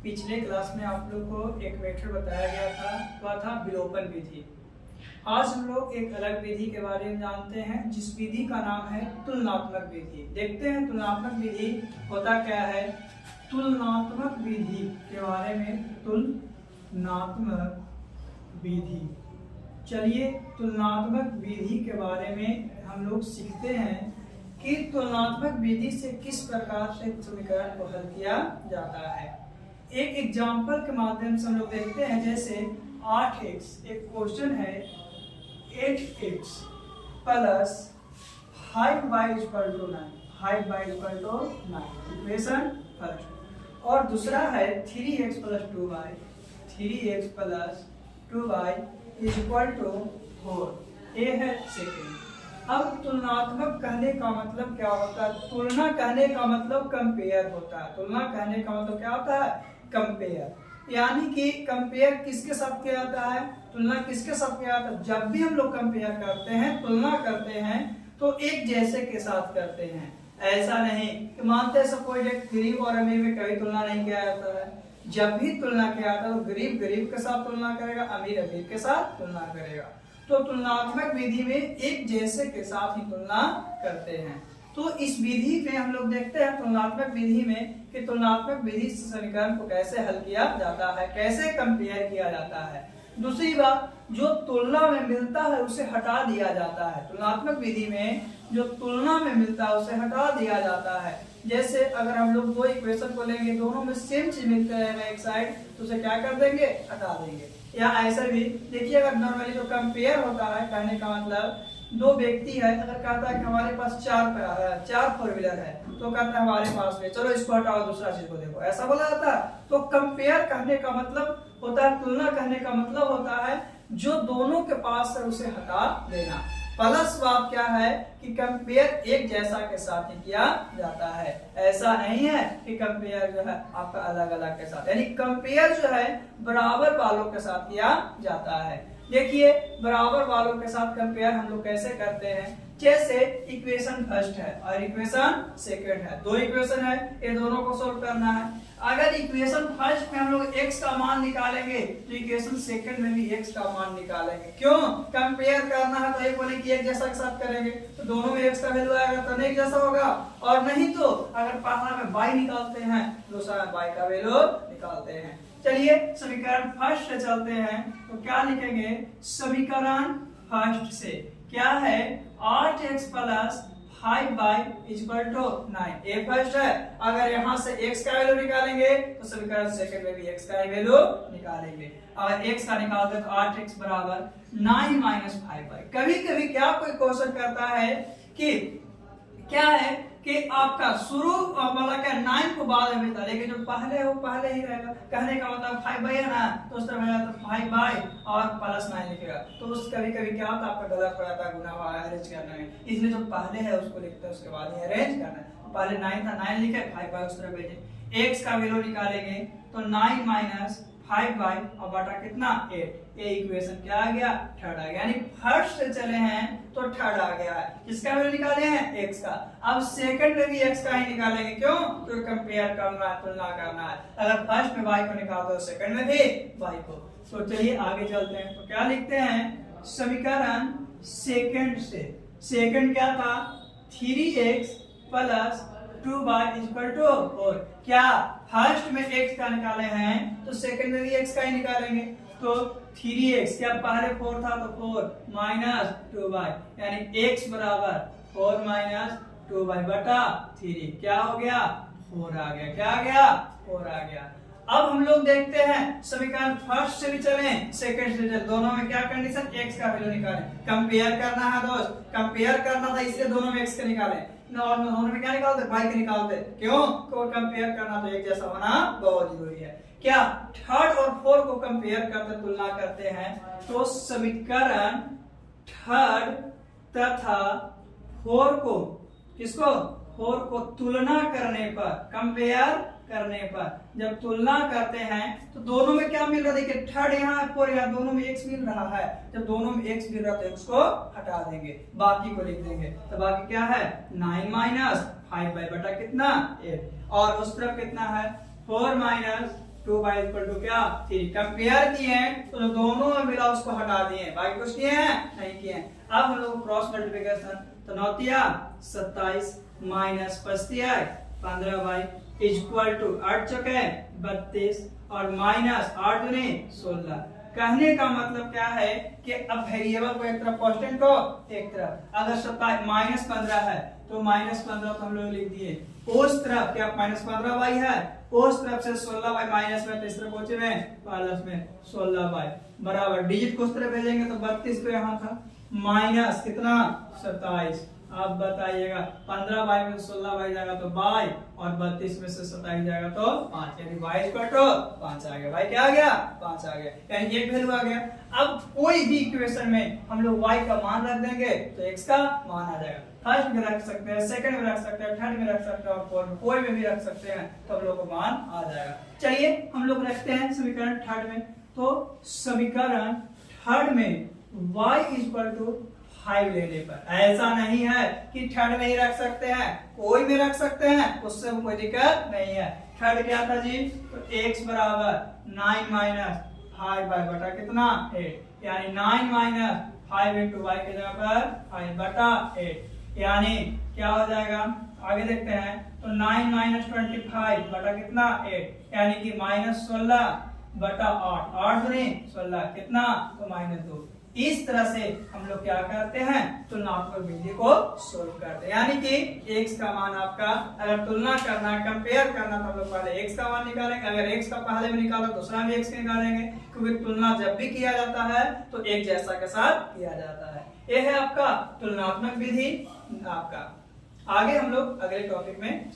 पिछले क्लास में आप लोग को एक मेथड बताया गया था, वह था विलोपन विधि। आज हम लोग एक अलग विधि के बारे में जानते हैं, जिस विधि का नाम है तुलनात्मक विधि। देखते हैं तुलनात्मक विधि होता क्या है। तुलनात्मक विधि के बारे में, तुलनात्मक विधि, चलिए तुलनात्मक विधि के बारे में हम लोग सीखते हैं कि तुलनात्मक विधि से किस प्रकार से समीकरण को हल किया जाता है। एक एग्जाम्पल के माध्यम से हम लोग देखते हैं, जैसे 8x, एक क्वेश्चन है 8x plus 5y equal to 9, 5y equal to 9, equation first. और दूसरा है 3x plus 2y, 3x plus 2y equal to 4, ये है सेकेंड। अब तुलनात्मक कहने का मतलब क्या होता है? तुलना कहने का मतलब कंपेयर होता है। तुलना कहने का मतलब क्या होता है? कंपेयर। यानी कि कंपेयर किसके साथ किया जाता है? तुलना किसके साथ किया जाता है? जब भी हम लोग कंपेयर करते हैं, तुलना करते हैं, तो एक जैसे के साथ करते हैं। ऐसा नहीं कि मानते हैं सपोज एक गरीब और अमीर में कभी तुलना नहीं किया जाता है। जब भी तुलना किया जाता है तो गरीब गरीब के साथ तुलना करेगा, अमीर अमीर के साथ तुलना करेगा। तो तुलनात्मक विधि में एक जैसे के साथ ही तुलना करते हैं। तो इस विधि में हम लोग देखते हैं तुलनात्मक विधि में कि तुलनात्मक विधि से समीकरण को कैसे हल किया जाता है, कैसे कंपेयर किया जाता है। दूसरी बात, जो तुलना में मिलता है उसे हटा दिया जाता है। तुलनात्मक विधि में जो तुलना में मिलता है उसे हटा दिया जाता है। जैसे अगर हम लोग दो इक्वेशन को लेंगे, दोनों में सेम चीज मिलता है एक साइड, तो उसे क्या कर देंगे? हटा देंगे। या ऐसे भी देखिए, अगर नॉर्मली जो कंपेयर होता है, कहने का मतलब दो व्यक्ति है, अगर कहता है कि हमारे पास चार फोर व्हीलर है, तो कहता है हमारे पास में, चलो इसको हटाओ दूसरा चीज को देखो, ऐसा बोला जाता है। तो कंपेयर कहने का मतलब होता है, तुलना कहने का मतलब होता है जो दोनों के पास है उसे हटा देना। प्लस बात क्या है कि कंपेयर एक जैसा के साथ ही किया जाता है। ऐसा नहीं है कि कंपेयर जो है आपका अलग अलग के साथ, यानी कंपेयर जो है बराबर वालों के साथ किया जाता है। देखिए बराबर वालों के साथ कंपेयर हम लोग कैसे करते हैं। जैसे इक्वेशन फर्स्ट है और इक्वेशन सेकंड है, दो इक्वेशन है, ये दोनों को सोल्व करना है। अगर इक्वेशन फर्स्ट में हम लोग x का मान निकालेंगे तो इक्वेशन सेकंड में भी x का मान निकालेंगे। क्यों? कंपेयर करना है, तो एक बोले कि एक जैसा के साथ करेंगे तो दोनों में x का वैल्यू आएगा तो एक जैसा होगा, और नहीं तो अगर पहला में y निकालते हैं, दूसरा में y का वैल्यू निकालते हैं। चलिए समीकरण फर्स्ट से चलते हैं, तो क्या लिखेंगे? समीकरण फर्स्ट से क्या है? 8x plus 5y equal to 9, ये फर्स्ट है। अगर यहाँ से x का वैल्यू निकालेंगे तो समीकरण सेकंड में भी x का वैल्यू निकालेंगे। अगर x का निकालते तो 8x बराबर 9 माइनस 5y। कभी कभी क्या कोई क्वेश्चन करता है कि क्या है कि आपका शुरू वाला क्या 9 को बाद में मिलता, लेकिन जो पहले है वो पहले ही रहेगा। कहने का मतलब 5y है ना, तो उस तरह तो 5y और प्लस 9 लिखेगा। तो उस कभी कभी क्या होता है आपका गलत हो जाता है गुना अरेंज करने में, इसलिए जो पहले है उसको लिखते हैं, उसके बाद ही अरेंज करना है। तो पहले 9 था, 9 लिखे, 5y उस तरह भेजे। x का वैल्यू निकालेंगे तो 9 माइनस 5y और बटा कितना? 8। ये इक्वेशन क्या आ गया? थर्ड आ गया। यानी फर्स्ट से चले हैं तो थर्ड आ गया है। किसका वैल्यू निकाले हैं? x का। अब सेकंड में भी x का ही निकालेंगे। क्यों? तो कंपेयर करना है, तुलना करना है। अगर फर्स्ट में y को निकालते हो सेकंड में भी y को। तो चलिए आगे चलते हैं, तो क्या लिखते हैं? समीकरण सेकंड से, सेकंड क्या था? 3x plus 2y equal to 4। क्या फर्स्ट में x का निकाले हैं तो सेकंड में भी x का ही निकालेंगे। तो 3x, क्या पहले 4 था तो 4 माइनस 2y, यानी x बराबर 4 माइनस 2y बटा 3। क्या हो गया? 4 आ गया। क्या आ गया? 4 आ गया। अब हम लोग देखते हैं समीकरण फर्स्ट से भी चले, सेकंड से चले, दोनों में क्या कंडीशन? x का वैल्यू निकालें। कंपेयर करना है दोस्त, कंपेयर करना था इसलिए दोनों में x का निकालें, और दोनों में क्या निकालते? y के निकालते। क्यों? को कंपेयर करना तो एक जैसा होना बहुत जरूरी है। क्या थर्ड और फोर्थ को कंपेयर करते, तुलना करते हैं, तो समीकरण थर्ड तथा फोर्थ को, किसको? फोर्थ को तुलना करने पर, कंपेयर करने पर जब तुलना करते हैं तो दोनों में क्या मिल रहा है? देखिए थर्ड यहाँ है, फोर यहाँ, दोनों में x मिल रहा है। जब दोनों में x मिल रहा है तो उसको हटा देंगे, बाकी को लिख देंगे। तो बाकी क्या है? 9 माइनस 5y बटा कितना? 8। और उस तरफ कितना है? 4 माइनस 2y इक्वल टू क्या 3। कंपेयर किए हैं तो जो दोनों में मिला उसको हटा दिए, बाकी कुछ किए हैं नहीं किए हैं। अब हम लोग क्रॉस मल्टीप्लिकेशन, तो 9 तिया 27 माइनस 5 तिया 15y इक्वल टू 8 चौके 32 और माइनस 8 दूनी 16। कहने का मतलब क्या है कि अब वेरिएबल को एक तरफ, कांस्टेंट को एक तरफ, अगर 27 माइनस 15 है तो माइनस 15 तो हम लोग लिख दिए, उस तरफ क्या माइनस 15y है, उस तरफ से 16y माइनस में, तीसरे पहुंचे में प्लस में 16y बराबर, डिजिट को उस तरफ भेजेंगे तो 32 तो यहाँ था, माइनस कितना 27। अब बताइएगा 15y में 16y जाएगा तो y, और 32 में से 27 जाएगा तो 5, यानी y इक्वल टू 5 आ गया। y क्या आ गया 5 आ गया, यानी एक वैल्यू आ गया। अब कोई भी इक्वेशन में हम लोग y का मान रख देंगे तो x का मान आ जाएगा। फर्स्ट में रख सकते हैं, सेकंड में रख सकते हैं, थर्ड में रख सकते हैं और फोर्थ में, कोई में भी रख सकते हैं, तो हम लोग को मान आ जाएगा। चलिए हम लोग रखते हैं समीकरण थर्ड में, तो समीकरण थर्ड में y इक्वल टू 5 लेने पर, ऐसा नहीं है कि थर्ड में ही रख सकते हैं, कोई में रख सकते हैं, उससे कोई दिक्कत नहीं है। थर्ड क्या था जी, तो x बराबर 9 माइनस 5 बाय बटा कितना 8, यानी 9 माइनस 5 इंटू वाई के जगह पर 5 बटा 8, यानी क्या हो जाएगा आगे देखते हैं, तो 9 माइनस 25 बटा कितना 8, यानी कि माइनस 16 बटा 8, 8 दूनी 16 कितना तो माइनस 2। इस तरह से हम लोग क्या करते हैं, तुलनात्मक विधि को सोल्व करते हैं, यानी कि x का मान आपका अगर तुलना करना है, कंपेयर करना, तो हम लोग पहले x का मान निकालेंगे, अगर x का पहले में निकाला दूसरा भी x का निकालेंगे, क्योंकि तुलना जब भी किया जाता है तो एक जैसा के साथ किया जाता है। यह है आपका तुलनात्मक विधि। आपका आगे हम लोग अगले टॉपिक में